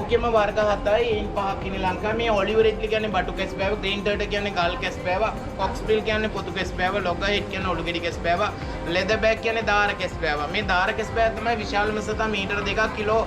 මුඛ්‍යම වර්ග 7යි එයින් 5ක් ඉන්නේ ලංකාවේ. මේ ඔලිව් රිඩ්ලි කියන්නේ බටු කැස්පෑව, ග්‍රීන් ටර්ටල් කියන්නේ ගල් කැස්පෑව, කොක්ස්බිල් කියන්නේ පොතු කැස්පෑව, ලොගහෙඩ් කියන්නේ ඔලුගෙඩි කැස්පෑව, ලෙදර් බෑග් කියන්නේ දාර කැස්පෑව. මේ දාර කැස්පෑව තමයි විශාලම සතා මීටර 2ක් කිලෝ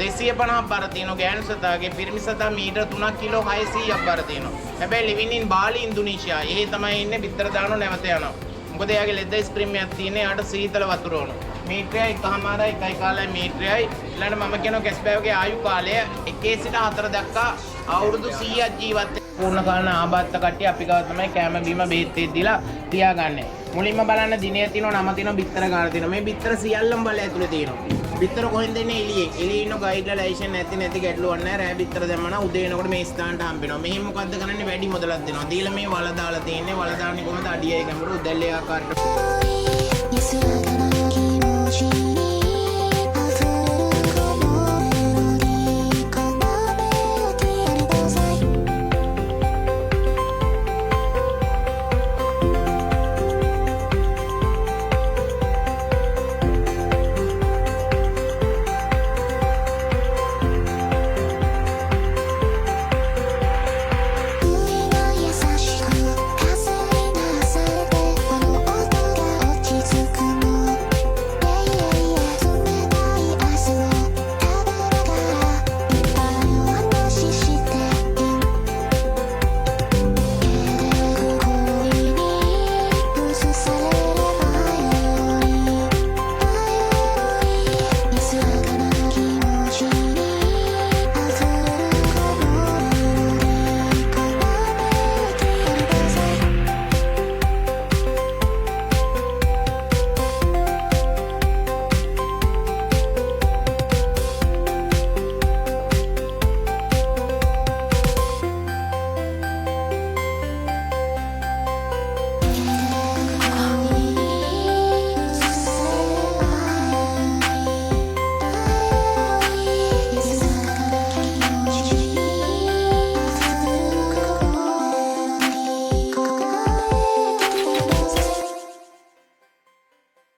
250ක් බර තියෙනවා. ගෑනු සතාගේ පිරිමි සතා මීටර 3ක් කිලෝ 600ක් බර තියෙනවා. හැබැයි ලිවින් ඉන් බාලි ඉන්දුනීසියා. එහෙ තමයි ඉන්නේ. බිත්තර දානවා නැවත යනවා. මොකද එයාගේ ලෙදර් ස්ක්‍රීම් එකක් තියෙන. එයාට සීතල වතුර ඕන. මීටරයි එකමාරයි එකයි කාලයි මීටරයි. ඊළඟට මම කියනවා කැස්පෑවගේ ආයු කාලය 1 සිට 4 දක්වා අවුරුදු 100ක් ජීවත් වෙන පූර්ණ කාලන ආබාධිත කට්ටිය අපි ගාව තමයි කැම බීම බේත් දීලා තියාගන්නේ. මුලින්ම බලන්න දිනේ තියෙනවා නම තියෙනවා බිත්තර ගාන තියෙනවා. මේ බිත්තර සියල්ලම බල ඇතුලේ තියෙනවා. බිත්තර කොහෙන්ද එන්නේ එළියෙන්. එළියේ ඉන්න ගයිඩ්ලා ලයිසන් නැති ගැටලුවක් නැහැ. රෑ බිත්තර දැම්මම උදේ එනකොට මේ ස්ථානට හම්බෙනවා. මෙහෙම මොකද්ද කරන්නේ වැඩි මුදලක් දෙනවා. දීලා මේ වල දාලා තියෙන්නේ. වල දාන්නේ කොහොමද අඩියයි ගැඹුරු උදැල්ලේ ආකාරයට.